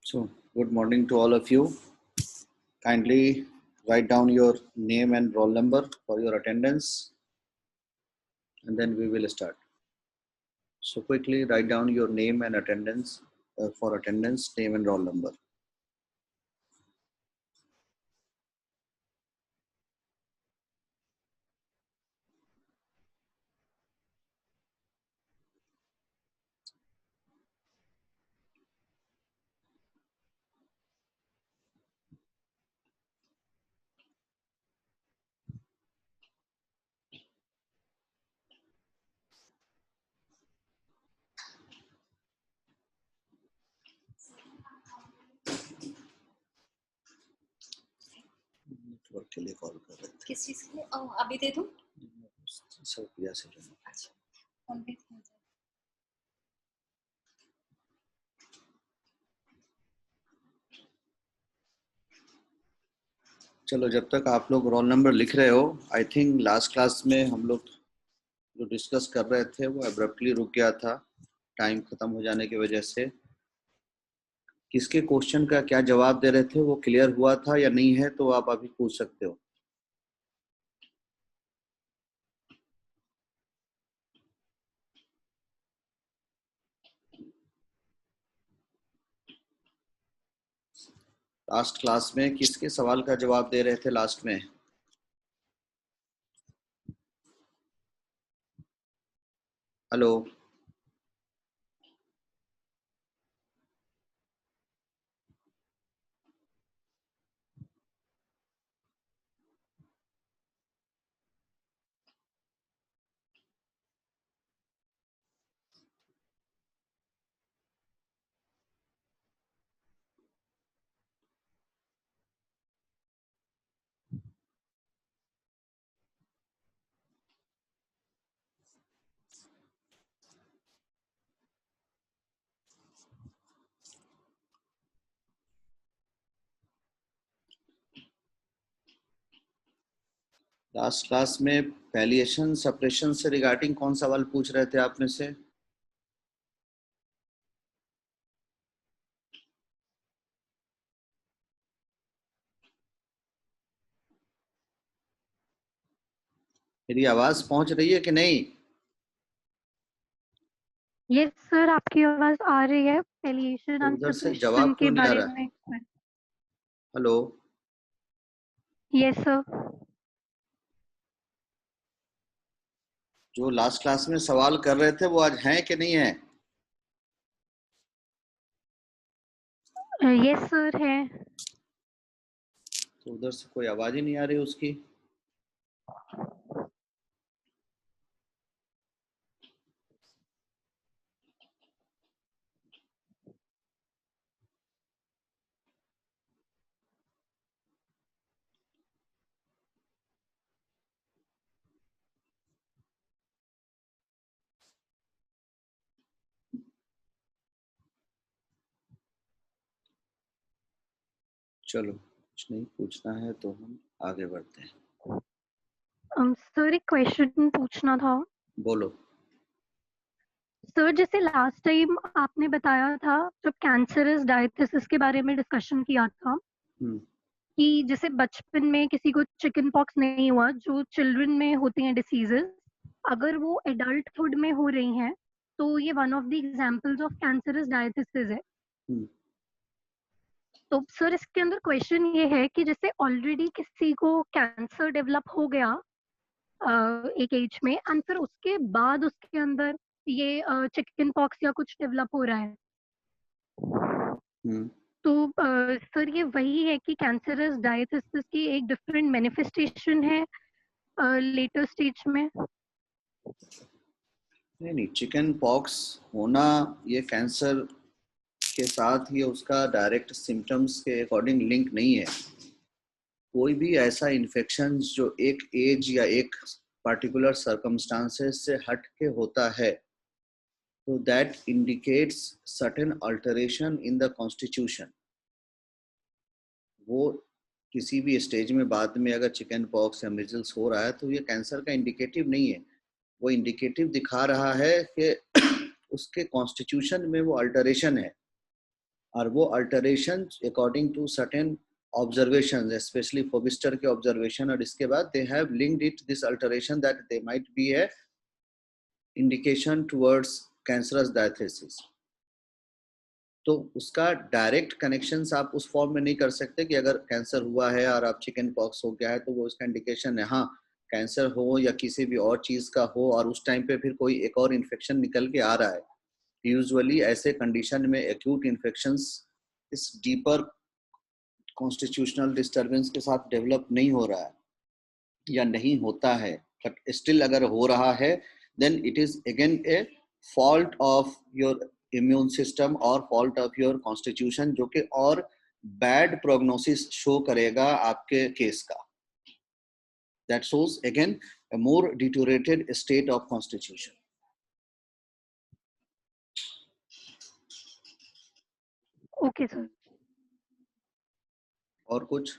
So, good morning to all of you. Kindly write down your name and roll number for your attendance, and then we will start. So, quickly write down your name and attendance for attendance, name and roll number. Network के लिए call कर रहे थे। किस चीज के लिए? अभी दे दूं? सर प्रिया से लेना। अच्छा, फोन पे हो जाए। चलो, जब तक आप लोग रोल नंबर लिख रहे हो, आई थिंक लास्ट क्लास में हम लोग जो डिस्कस कर रहे थे वो एब्रप्टली रुक गया था टाइम खत्म हो जाने की वजह से। किसके क्वेश्चन का क्या जवाब दे रहे थे वो क्लियर हुआ था या नहीं है, तो आप अभी पूछ सकते हो। लास्ट क्लास में किसके सवाल का जवाब दे रहे थे लास्ट में? हेलो, लास्ट क्लास में पैलिएशन सप्रेशन से रिगार्डिंग कौन सवाल पूछ रहे थे आप में से? मेरी आवाज पहुंच रही है कि नहीं? यस सर, आपकी आवाज आ रही है। पैलिएशन तो एंड उधर से सप्रेशन जवाब के क्यों नहीं आ बारे रहा? में। Hello, yes sir. जो लास्ट क्लास में सवाल कर रहे थे वो आज हैं कि नहीं है? यस सर है। तो उधर से कोई आवाज ही नहीं आ रही उसकी। चलो, कुछ नहीं पूछना है तो हम आगे बढ़ते हैं। सर एक क्वेश्चन पूछना था। बोलो। सर जैसे लास्ट टाइम आपने बताया था, जब कैंसरस डायथिसिस के बारे में डिस्कशन किया था, कि जैसे बचपन में किसी को चिकन पॉक्स नहीं हुआ, जो चिल्ड्रन में होती हैं डिसीजेस, अगर वो एडल्टहुड में हो रही हैं तो ये one of the examples of cancerous diathesis है। तो सर इसके अंदर क्वेश्चन ये है कि जैसे ऑलरेडी किसी को कैंसर डेवलप हो गया एक एज में, एंड फिर उसके बाद उसके अंदर ये चिकन पॉक्स या कुछ डेवलप हो रहा है, तो सर ये वही है कि कैंसरस डायथिसिस की एक डिफरेंट मैनिफेस्टेशन है लेटर स्टेज में? नहीं, चिकन पॉक्स होना ये कैंसर के साथ ही उसका डायरेक्ट सिम्टम्स के अकॉर्डिंग लिंक नहीं है। कोई भी ऐसा इन्फेक्शन जो एक एज या एक पर्टिकुलर सर्कमस्टांसेस से हट के होता है, तो that indicates certain alteration in the constitution. वो किसी भी स्टेज में बाद में अगर चिकन पॉक्स या मिजल्स हो रहा है तो ये कैंसर का इंडिकेटिव नहीं है। वो इंडिकेटिव दिखा रहा है कि उसके कॉन्स्टिट्यूशन में वो अल्टरेशन है। और वो alteration according to certain observation, specially फोबिस्टर के ऑब्जर्वेशन, और इसके बाद they have linked it this alteration that they might be a indication towards cancerous diathesis. तो उसका डायरेक्ट कनेक्शन आप उस फॉर्म में नहीं कर सकते कि अगर कैंसर हुआ है और आप चिकन पॉक्स हो गया है तो वो उसका इंडिकेशन है। हाँ, कैंसर हो या किसी भी और चीज का हो और उस टाइम पे फिर कोई एक और इन्फेक्शन निकल के आ रहा है, यूजुअली ऐसे कंडीशन में एक्यूट इन्फेक्शंस इस डीपर कॉन्स्टिट्यूशनल डिस्टर्बेंस के साथ डेवलप नहीं हो रहा है या नहीं होता है, बट स्टिल अगर हो रहा है then it is again a fault of your immune system और फॉल्ट ऑफ योर कॉन्स्टिट्यूशन, जो कि और बैड प्रोग्नोसिस शो करेगा आपके केस का। That shows again a more deteriorated state of constitution. Okay, sir. और कुछ?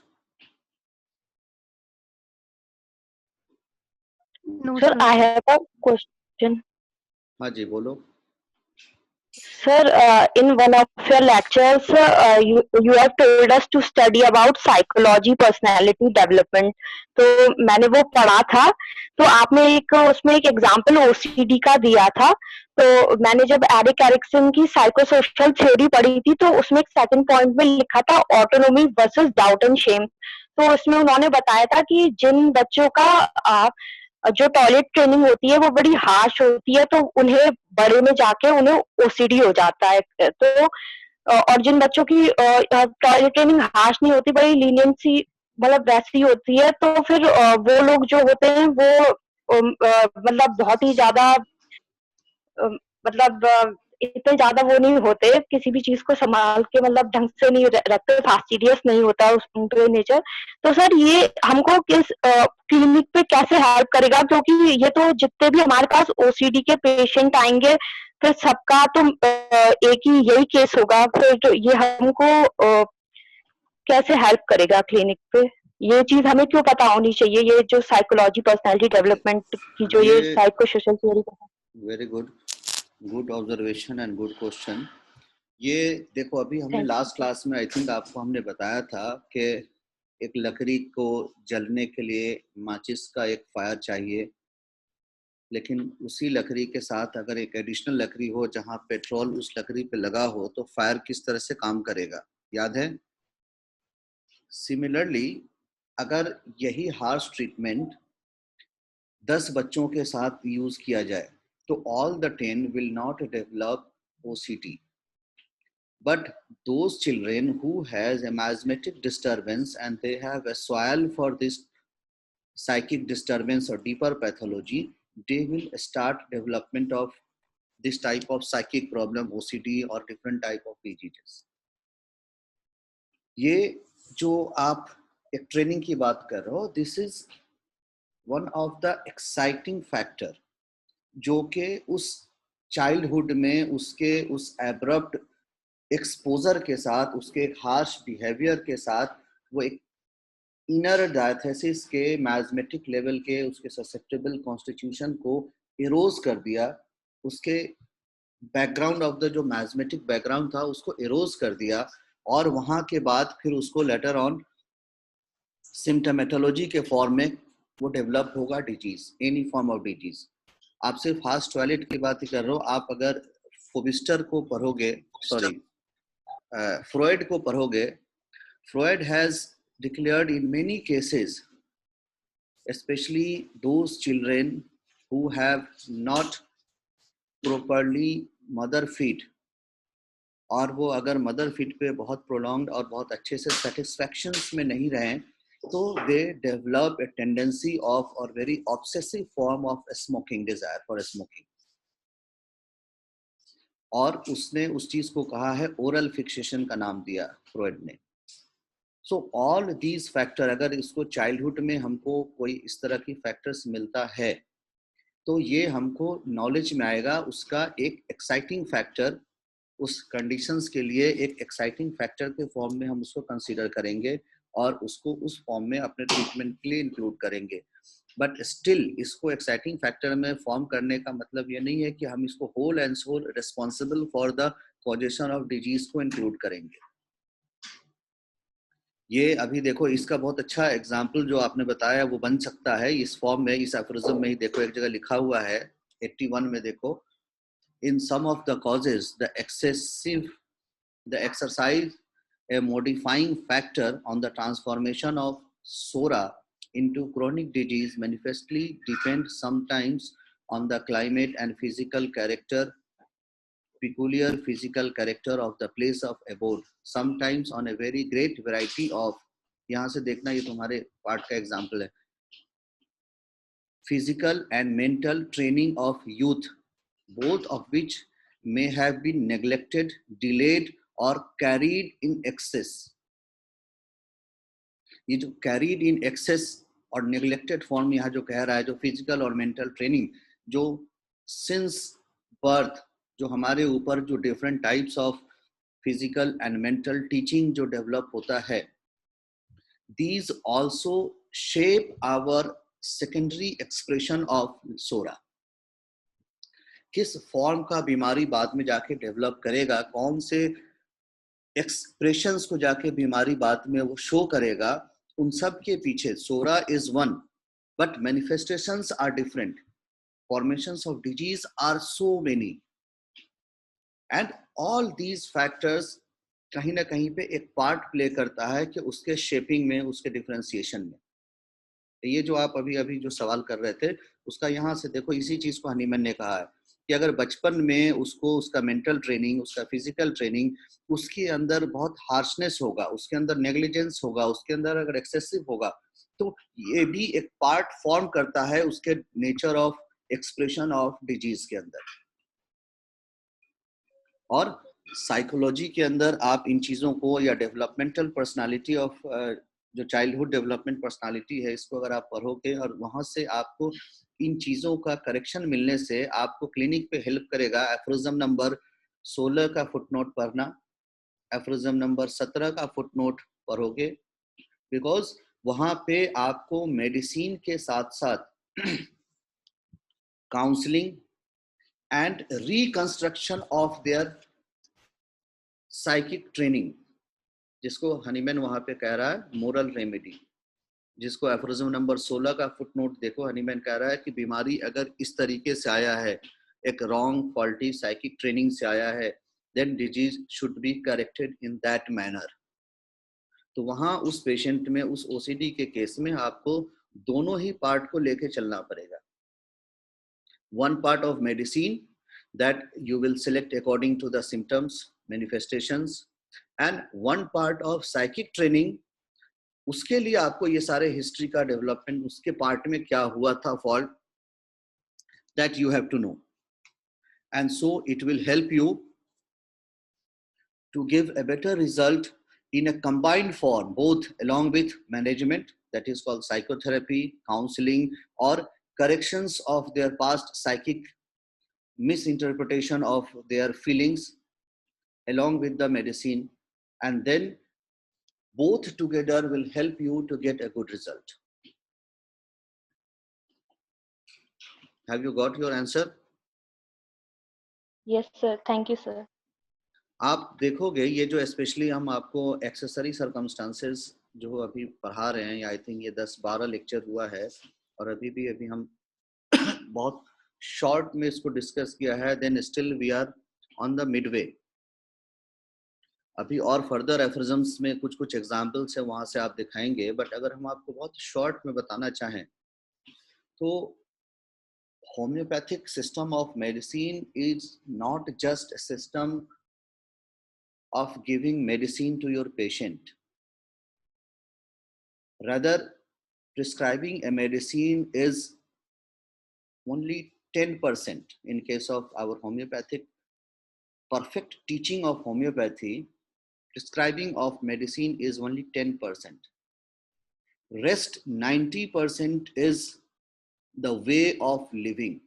No, sir, sir. I have a question. हाँ जी, बोलो। Sir, in one of your lectures, you have told us to study about psychology, personality development. तो मैंने वो पढ़ा था, तो आपने उसमें एक एग्जाम्पल OCD का दिया था। तो मैंने जब एरिक एरिक्सन की साइकोसोशल थ्योरी पढ़ी थी तो उसमें एक सेकंड पॉइंट में लिखा था autonomy versus doubt and Shem. तो उसमें उन्होंने बताया था कि जिन बच्चों का जो टॉयलेट ट्रेनिंग होती है वो बड़ी हार्श होती है, तो उन्हें बड़े में जाके उन्हें OCD हो जाता है। तो और जिन बच्चों की टॉयलेट ट्रेनिंग हार्श नहीं होती, बड़ी लीनियंसी मतलब वैसी होती है, तो फिर वो लोग जो होते हैं वो मतलब बहुत ही ज्यादा मतलब इतने ज्यादा वो नहीं होते, किसी भी चीज को संभाल के मतलब ढंग से नहीं रखते, फास्टिडियस नहीं होता उनका नेचर। तो सर ये हमको किस क्लिनिक पे कैसे हेल्प करेगा, क्योंकि ये तो जितने भी हमारे पास OCD के पेशेंट आएंगे फिर सबका तो एक ही यही केस होगा, फिर तो ये हमको कैसे हेल्प करेगा क्लिनिक पे? ये चीज हमें क्यों पता होनी चाहिए, ये जो साइकोलॉजी पर्सनालिटी डेवलपमेंट की जो ये psychosocial theory. Very good observation and good question. ये देखो, अभी हमने लास्ट क्लास में आई थिंक आपको हमने बताया था कि एक लकड़ी को जलने के लिए माचिस का एक फायर चाहिए, लेकिन उसी लकड़ी के साथ अगर एक एडिशनल लकड़ी हो जहां पेट्रोल उस लकड़ी पे लगा हो तो फायर किस तरह से काम करेगा, याद है? सिमिलरली अगर यही हार्श ट्रीटमेंट 10 बच्चों के साथ यूज किया जाए तो all the 10 will not develop OCD, but those children who has a miasmatic disturbance and they have a soil for this psychic disturbance or deeper pathology, they will start development of this type of psychic problem, OCD or different type of PGDs. ये जो आप एक training की बात कर रहे हो, this is one of the exciting factor जो कि उस चाइल्डहुड में उसके उस एब्रप्ट एक्सपोजर के साथ, उसके हार्श बिहेवियर के साथ, वो एक इनर डायथेसिस के मैज़मेटिक लेवल के उसके ससेप्टेबल कॉन्स्टिट्यूशन को इरोज कर दिया, उसके बैकग्राउंड ऑफ द जो मैज़मेटिक बैकग्राउंड था उसको इरोज कर दिया, और वहां के बाद फिर उसको लेटर ऑन सिम्टोमेटोलॉजी के फॉर्म में वो डेवलप होगा disease, any form of disease. आप सिर्फ फास्ट टॉयलेट की बात ही कर रहे हो, आप अगर फोबिस्टर को पढ़ोगे, सॉरी फ्रॉइड को पढ़ोगे, Freud has declared in many cases, especially those children who have not properly mother feed, और वो अगर मदर फीड पे बहुत प्रोलॉन्ग्ड और बहुत अच्छे से सेटिस्फैक्शंस में नहीं रहे तो they develop a tendency of और very obsessive form of smoking, desire for smoking. और उसने उस चीज को कहा है ओरल फिक्सेशन का नाम दिया फ्रॉइड ने। सो ऑल दीज फैक्टर, अगर इसको चाइल्डहुड में हमको कोई इस तरह की फैक्टर्स मिलता है तो ये हमको नॉलेज में आएगा, उसका एक एक्साइटिंग फैक्टर, उस कंडीशंस के लिए एक एक्साइटिंग फैक्टर के फॉर्म में हम उसको कंसीडर करेंगे और उसको उस फॉर्म में अपने ट्रीटमेंट के लिए इंक्लूड करेंगे। बट स्टिल इसको एक्साइटिंग फैक्टर में फॉर्म करने का मतलब ये नहीं है कि हम इसको whole and soul responsible for the causation of disease को इंक्लूड करेंगे। ये अभी देखो इसका बहुत अच्छा एग्जाम्पल जो आपने बताया वो बन सकता है इस फॉर्म में, इस एफोरिज्म में ही देखो एक जगह लिखा हुआ है 81 में देखो, in some of the causes the exercise a modifying factor on the transformation of SORA into chronic disease manifestly depends sometimes on the climate and peculiar physical character of the place of abode, sometimes on a very great variety of, यहाँ से देखना ये तुम्हारे part का example है, physical and mental training of youth, both of which may have been neglected, delayed or carried in excess. ये जो carried in excess और neglected form यहाँ जो कह रहा है, जो physical और mental training जो since birth जो हमारे ऊपर जो different types of physical and mental teaching जो develop होता है, these also shape our secondary expression of SORA. किस फॉर्म का बीमारी बाद में जाके डेवलप करेगा, कौन से एक्सप्रेशंस को जाके बीमारी बाद में वो शो करेगा, उन सब के पीछे SORA is one, but manifestations are different. Formations of disease are so many, and all these factors कहीं ना कहीं पे एक पार्ट प्ले करता है कि उसके शेपिंग में, उसके डिफरेंशिएशन में। ये जो आप अभी जो सवाल कर रहे थे उसका यहाँ से देखो, इसी चीज को हनीमैन ने कहा है कि अगर बचपन में उसको उसका मेंटल ट्रेनिंग, उसका फिजिकल ट्रेनिंग, उसके अंदर बहुत हार्शनेस होगा, उसके अंदर नेग्लिजेंस होगा, उसके अंदर अगर एक्सेसिव होगा, तो ये भी एक पार्ट फॉर्म करता है उसके nature of expression of disease के अंदर। और साइकोलॉजी के अंदर आप इन चीजों को, या डेवलपमेंटल पर्सनालिटी ऑफ जो चाइल्डहुड डेवलपमेंट पर्सनालिटी है, इसको अगर आप पढ़ोगे और वहां से आपको इन चीजों का करेक्शन मिलने से आपको क्लिनिक पे हेल्प करेगा। एफोरिज्म नंबर 16 का फुटनोट पढ़ना, एफोरिज्म नंबर 17 का फुटनोट पढ़ोगे, बिकॉज वहां पे आपको मेडिसिन के साथ साथ counselling and reconstruction of their psychic training, जिसको हनीमैन वहां पे कह रहा है मोरल रेमेडी, जिसको एफोरिज्म नंबर 16 का फुटनोट देखो, हनीमैन कह रहा है कि बीमारी अगर इस तरीके से आया है, एक रॉन्ग फॉल्टी साइकिक ट्रेनिंग से आया है, then disease should be corrected in that manner. तो वहां उस पेशेंट में, उस ओसीडी के केस में आपको दोनों ही पार्ट को लेके चलना पड़ेगा। One part of medicine that you will select according to the symptoms, manifestations, and one part of psychic training, उसके लिए आपको ये सारे हिस्ट्री का डेवलपमेंट, उसके पार्ट में क्या हुआ था fault, that you have to know, and so it will help you to give a better result in a combined form, both along with management, that is called psychotherapy, counseling, or corrections of their past psychic misinterpretation of their feelings, along with the medicine, and then both together will help you to get a good result. Have you got your answer? Yes sir, thank you sir. आप देखोगे ये जो specially हम आपको accessory circumstances जो अभी पढ़ा रहे हैं, आई थिंक ये 10-12 लेक्चर हुआ है, और अभी हम बहुत शॉर्ट में इसको डिस्कस किया है, then still we are on the midway. अभी और फर्दर एफोरिज्म्स में कुछ एग्जांपल्स है, वहां से आप दिखाएंगे, बट अगर हम आपको बहुत शॉर्ट में बताना चाहें तो homoeopathic system of medicine is not just a system of giving medicine to your patient, rather prescribing a medicine is only 10%. In case of our homeopathic perfect teaching of homeopathy, prescribing of medicine is only 10%. Rest 90% is the way of living.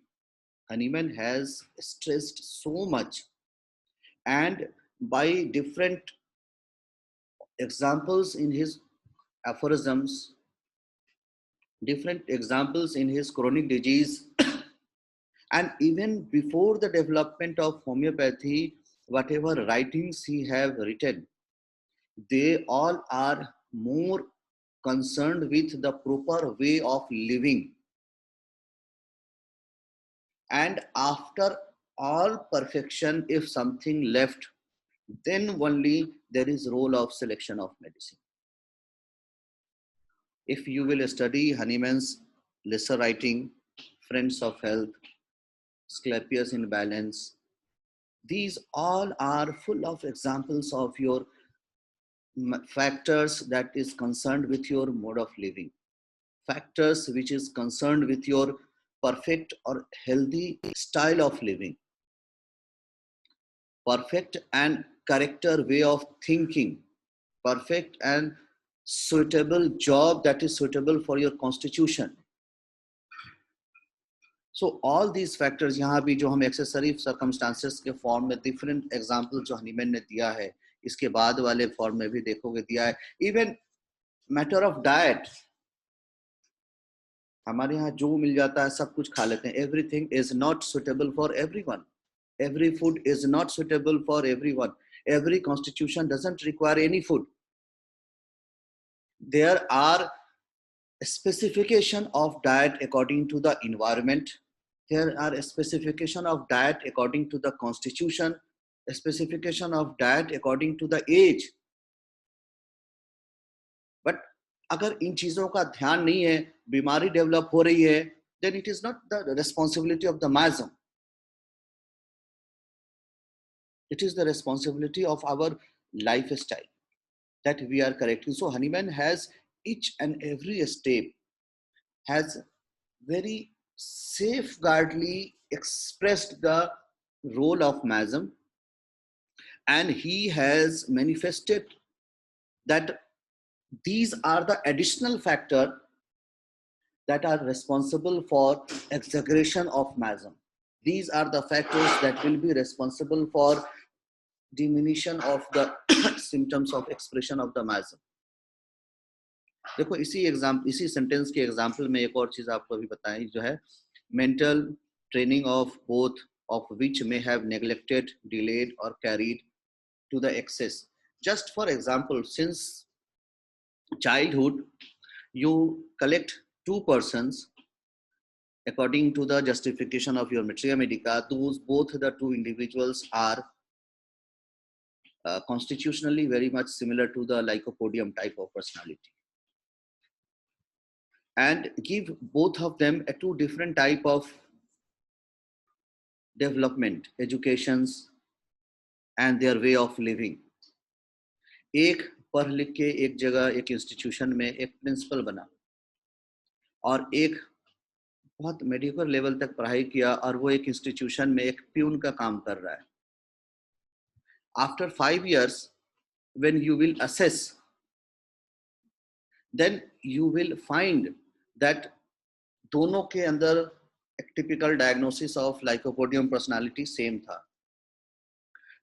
Hahnemann has stressed so much, and by different examples in his aphorisms, different examples in his chronic disease, and even before the development of homeopathy, whatever writings he have written, they all are more concerned with the proper way of living. And after all perfection, if something left, then only there is role of selection of medicine. If you will study Hahnemann's lesser writing, Friends of Health, Asclepius in Balance, these all are full of examples of your factors that is concerned with your mode of living, factors which is concerned with your perfect or healthy style of living, perfect and character way of thinking, perfect and suitable job that is suitable for your constitution. So all these factors, यहाँ भी जो हम accessory circumstances के form में different example जो Hahnemann ने दिया है, इसके बाद वाले form में भी देखोगे दिया है. Even matter of diet, हमारे यहाँ जो मिल जाता है सब कुछ खा लेते हैं. Everything is not suitable for everyone. Every food is not suitable for everyone. Every constitution doesn't require any food. There are specification of diet according to the environment. There are a specification of diet according to the constitution, a specification of diet according to the age. But अगर इन चीजों का ध्यान नहीं है, बीमारी develop हो रही है, then it is not the responsibility of the miasm. It is the responsibility of our lifestyle that we are correcting. So Hahnemann has each and every step has very safeguardly expressed the role of miasm, and he has manifested that these are the additional factors that are responsible for exaggeration of miasm. These are the factors that will be responsible for diminution of the symptoms of expression of the miasm. देखो इसी sentence के example में एक और चीज आपको अभी बताएं जो है mental training of both of which may have neglected, delayed or carried to the excess. Just for example, since childhood you collect two persons according to the justification of your Matriya Medica. Those both the two individuals are constitutionally very much similar to the Lycopodium type of personality, and give both of them a two different type of development, educations and their way of living. एक पढ़ लिख के एक जगह एक institution में एक principal बना और एक बहुत मेडिकल लेवल तक पढ़ाई किया और वो एक इंस्टीट्यूशन में एक प्यून का काम कर रहा है. After 5 years, when you will assess, then you will find that दोनों के अंदर एक typical diagnosis of Lycopodium personality same था.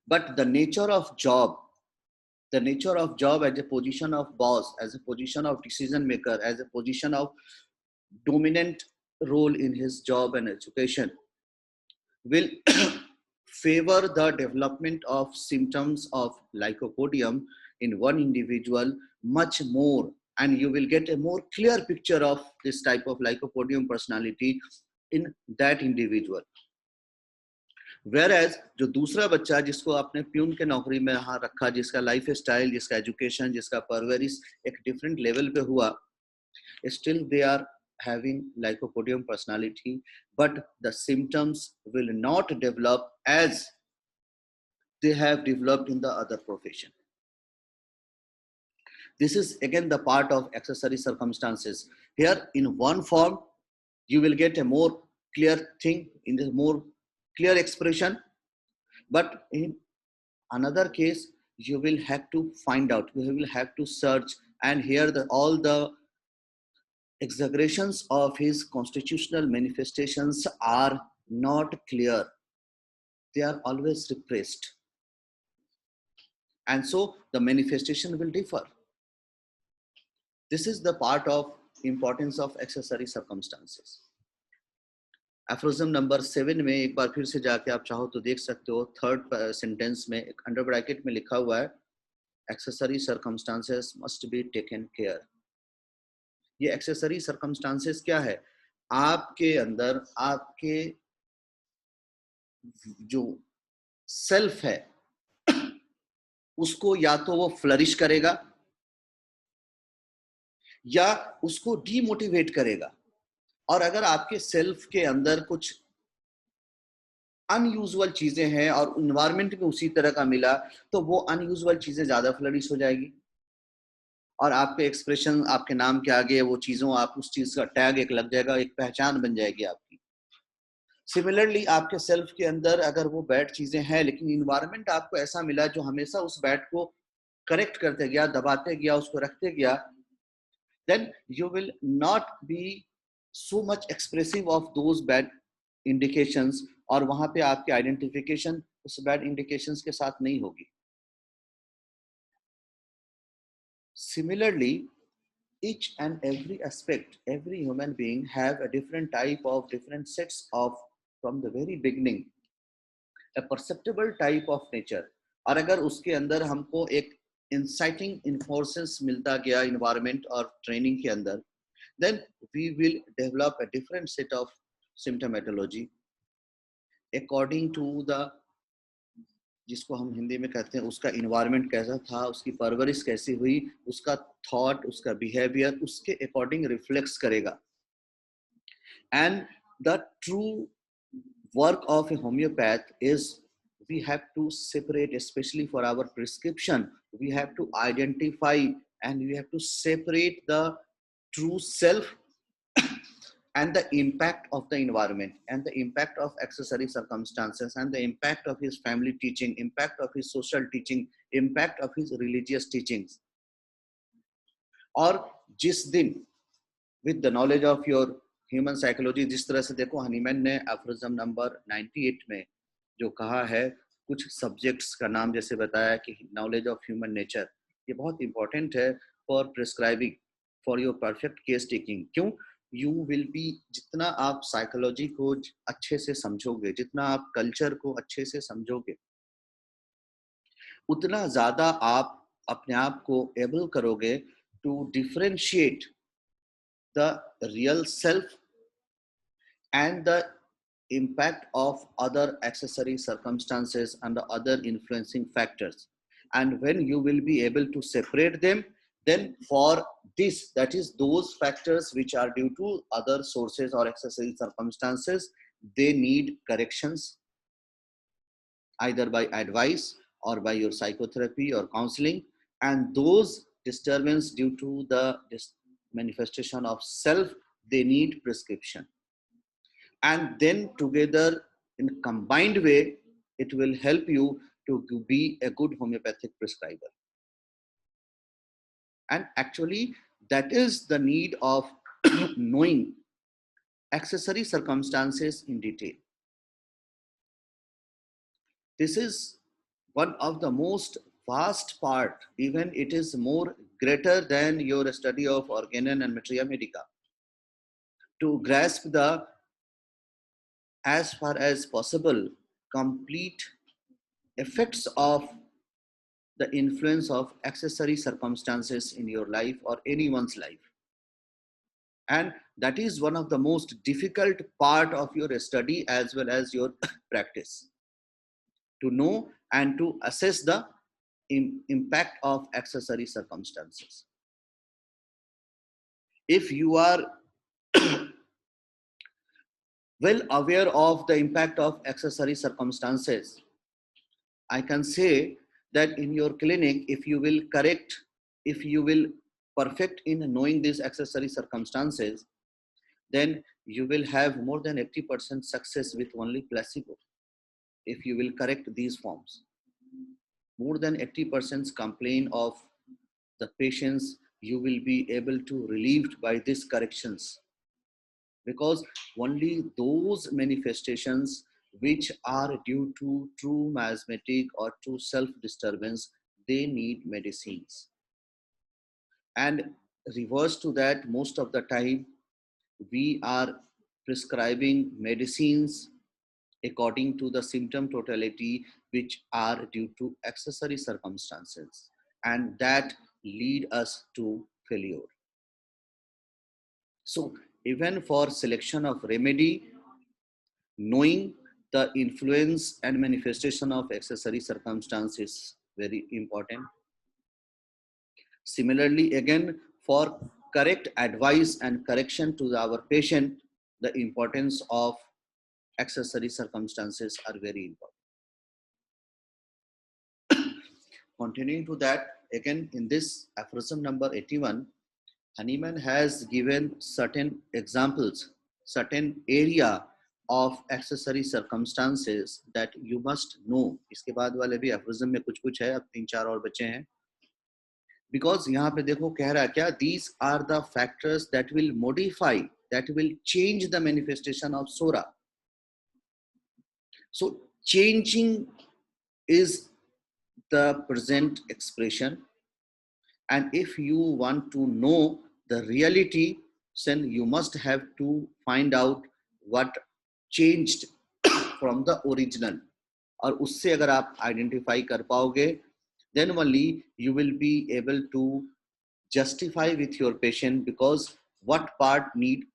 But the nature of job as a position of boss, as a position of decision maker, as a position of dominant role in his job and education will favor the development of symptoms of Lycopodium in one individual much more, and you will get a more clear picture of this type of Lycopodium personality in that individual. Whereas जो दूसरा बच्चा जिसको आपने peon के नौकरी में यहाँ रखा, जिसका लाइफ स्टाइल, जिसका एजुकेशन, जिसका परवरिश एक डिफरेंट लेवल पे हुआ, still they are having Lycopodium personality, but the symptoms will not develop as they have developed in the other profession. This is again the part of accessory circumstances. Here in one form, you will get a more clear thing, in the more clear expression, but in another case, you will have to find out, you will have to search, and here all the exaggerations of his constitutional manifestations are not clear. They are always repressed. And so the manifestation will differ. This is the part of importance of accessory circumstances. Aphorism number 7 में एक बार फिर से जाके आप चाहो तो देख सकते हो, थर्ड सेंटेंस में एक अंडर ब्रैकेट में लिखा हुआ है, accessory circumstances must be taken care. ये एक्सेसरी सर्कमस्टांसेस क्या है? आपके अंदर आपके जो सेल्फ है उसको या तो वो फ्लरिश करेगा या उसको डीमोटिवेट करेगा। और अगर आपके सेल्फ के अंदर कुछ अनयूजुअल चीजें हैं और इन्वायरमेंट में उसी तरह का मिला, तो वो अनयूजुअल चीजें ज्यादा फ्लरिश हो जाएगी और आपके एक्सप्रेशन, आपके नाम के आगे वो चीजों, आप उस चीज का टैग एक लग जाएगा, एक पहचान बन जाएगी आपकी। सिमिलरली आपके सेल्फ के अंदर अगर वो बैड चीजें हैं लेकिन इन्वायरमेंट आपको ऐसा मिला जो हमेशा उस बैड को करेक्ट करते गया, दबाते गया, उसको रखते गया, then you will not be so much expressive of those bad indications, और वहां पे आपकी आइडेंटिफिकेशन उस बैड इंडिकेशंस के साथ नहीं होगी। Similarly, each and every aspect, every human being have a different type of, different sets of, from the very beginning, a perceptible type of nature। और अगर उसके अंदर हमको एक inciting influences मिलता गया environment और training के अंदर, then we will develop a different set of symptomatology according to the, जिसको हम हिंदी में कहते हैं, उसका environment कैसा था, उसकी परवरिश कैसी हुई, उसका thought, उसका behavior उसके according reflects करेगा। And the true work of a homeopath is we have to separate, especially for our prescription, we have to identify and we have to separate the true self and the impact of the environment and the impact of accessory circumstances and the impact of his family teaching, impact of his social teaching, impact of his religious teachings। और जिस दिन with the knowledge of your human psychology, जिस तरह से देखो Hahnemann ने एफ्रोजम number 98 में जो कहा है, कुछ सब्जेक्ट्स का नाम जैसे बताया कि नॉलेज ऑफ ह्यूमन नेचर, ये बहुत इंपॉर्टेंट है for prescribing, for your perfect case taking. क्यों? यू विल बी, जितना आप साइकोलॉजी को अच्छे से समझोगे, जितना आप कल्चर को अच्छे से समझोगे, उतना ज्यादा आप अपने आप को एबल करोगे to differentiate the real self and the impact of other accessory circumstances and the other influencing factors। And when you will be able to separate them, then for this, that is those factors which are due to other sources or accessory circumstances, they need corrections either by advice or by your psychotherapy or counseling, and those disturbance due to the manifestation of self, they need prescription, and then together in a combined way it will help you to be a good homeopathic prescriber। And actually that is the need of knowing accessory circumstances in detail। This is one of the most vast part, even it is more greater than your study of Organon and Materia Medica, to grasp the, as far as possible, complete effects of the influence of accessory circumstances in your life or anyone's life। And that is one of the most difficult part of your study as well as your practice, to know and to assess the impact of accessory circumstances। If you are well aware of the impact of accessory circumstances, I can say that in your clinic, if you will correct, if you will perfect in knowing these accessory circumstances, then you will have more than 80% success with only placebo. If you will correct these forms, more than 80% complaint of the patients you will be able to relieved by these corrections, because only those manifestations which are due to true miasmatic or true self disturbance, they need medicines। And reverse to that, most of the time we are prescribing medicines according to the symptom totality which are due to accessory circumstances, and that lead us to failure. So even for selection of remedy, knowing the influence and manifestation of accessory circumstance is very important. Similarly, again, for correct advice and correction to our patient, the importance of accessory circumstances are very important. Continuing to that, again, in this aphorism number 81, Hahnemann has given certain examples, certain area of accessory circumstances that you must know. इसके बाद वाले भी aphorism में कुछ है, अब 3-4 और बचे हैं. Because यहाँ पे देखो कह रहा है क्या, these are the factors that will modify, that will change the manifestation of sora. So changing is the present expression, and if you want to know the reality, then you must have to find out what changed from the original. और उससे अगर आप identify कर पाओगे, then only you will be able to justify with your patient, because what part need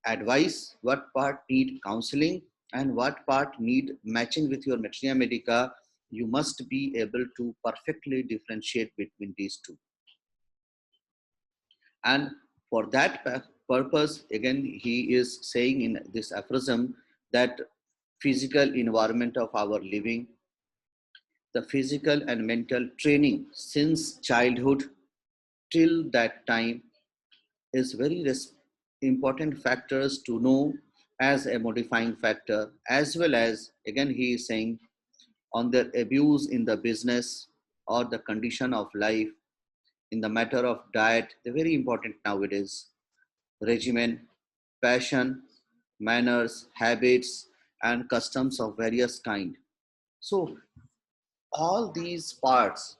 advice, what part need counseling, and what part need matching with your materia medica, you must be able to perfectly differentiate between these two. And for that purpose, again, he is saying in this aphorism that physical environment of our living, the physical and mental training since childhood till that time is very important factors to know as a modifying factor, as well as, again, he is saying on their abuse in the business or the condition of life, in the matter of diet, they're very important nowadays, regimen, passion, manners, habits, and customs of various kind. So all these parts,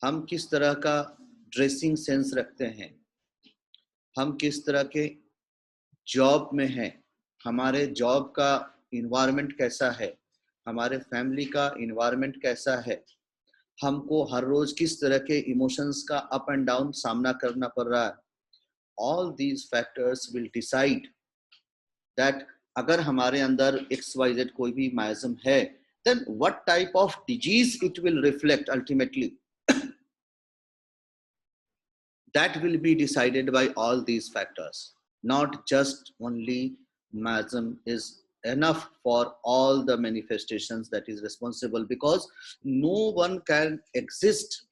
हम किस तरह का dressing sense रखते हैं, हम किस तरह के जॉब में हैं, हमारे जॉब का इन्वायरमेंट कैसा है, हमारे फैमिली का इन्वायरमेंट कैसा है, हमको हर रोज किस तरह के इमोशंस का अप एंड डाउन सामना करना पड़ रहा है. All these factors will decide that अगर हमारे अंदर XYZ कोई भी माइजम है, then what type of disease it will reflect ultimately. That will be decided by all these factors. Not just only miasm is enough for all the manifestations that is responsible, because no one can exist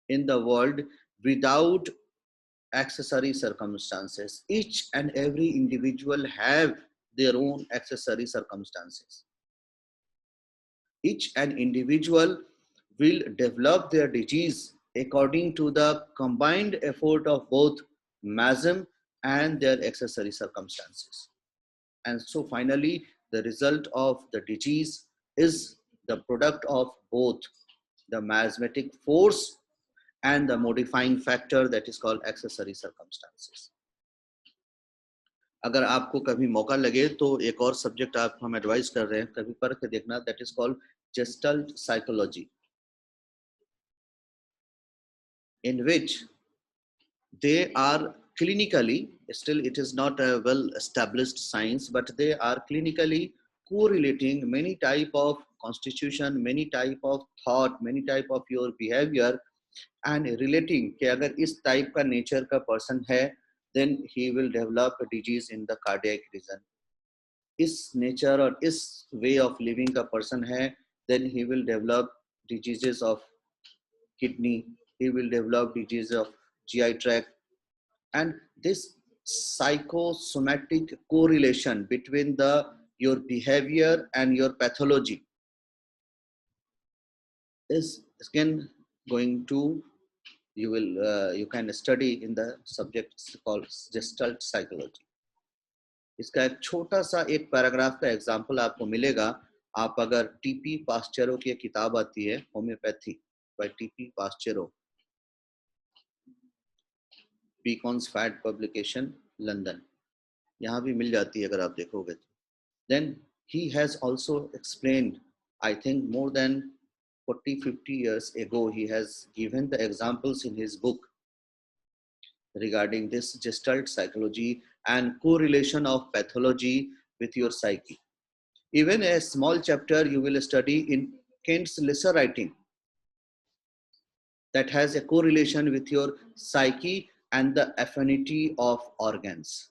in the world without accessory circumstances. Each and every individual have their own accessory circumstances. Each and individual will develop their disease according to the combined effort of both miasm and their accessory circumstances. And so finally, the result of the disease is the product of both the miasmatic force and the modifying factor that is called accessory circumstances. अगर आपको कभी मौका लगे तो एक और subject आप हम एडवाइस कर रहे हैं, कभी पढ़ के देखना, that is called Gestalt psychology, in which they are clinically, still it is not a well established science, but they are clinically correlating many type of constitution, many type of thought, many type of your behavior, and relating कि अगर इस type का nature का person है, then he will develop a disease in the cardiac region. इस nature और इस way of living का person है, then he will develop diseases of kidney, he will develop disease of GI tract. And this psychosomatic correlation between your behavior and your pathology is again going to, you can study in the subject called Gestalt psychology. इसका एक छोटा सा एक paragraph का example आपको मिलेगा. आप अगर टीपी पास्चेरो की किताब आती है, homeopathy by TP Paschero, Beacon's Fat publication, London. यहाँ भी मिल जाती है अगर आप देखोगे तो. Then he has also explained, I think more than 40-50 years ago, he has given the examples in his book regarding this gestalt psychology and correlation of pathology with your psyche. Even a small chapter you will study in Kent's lesser writing that has a correlation with your psyche and the affinity of organs.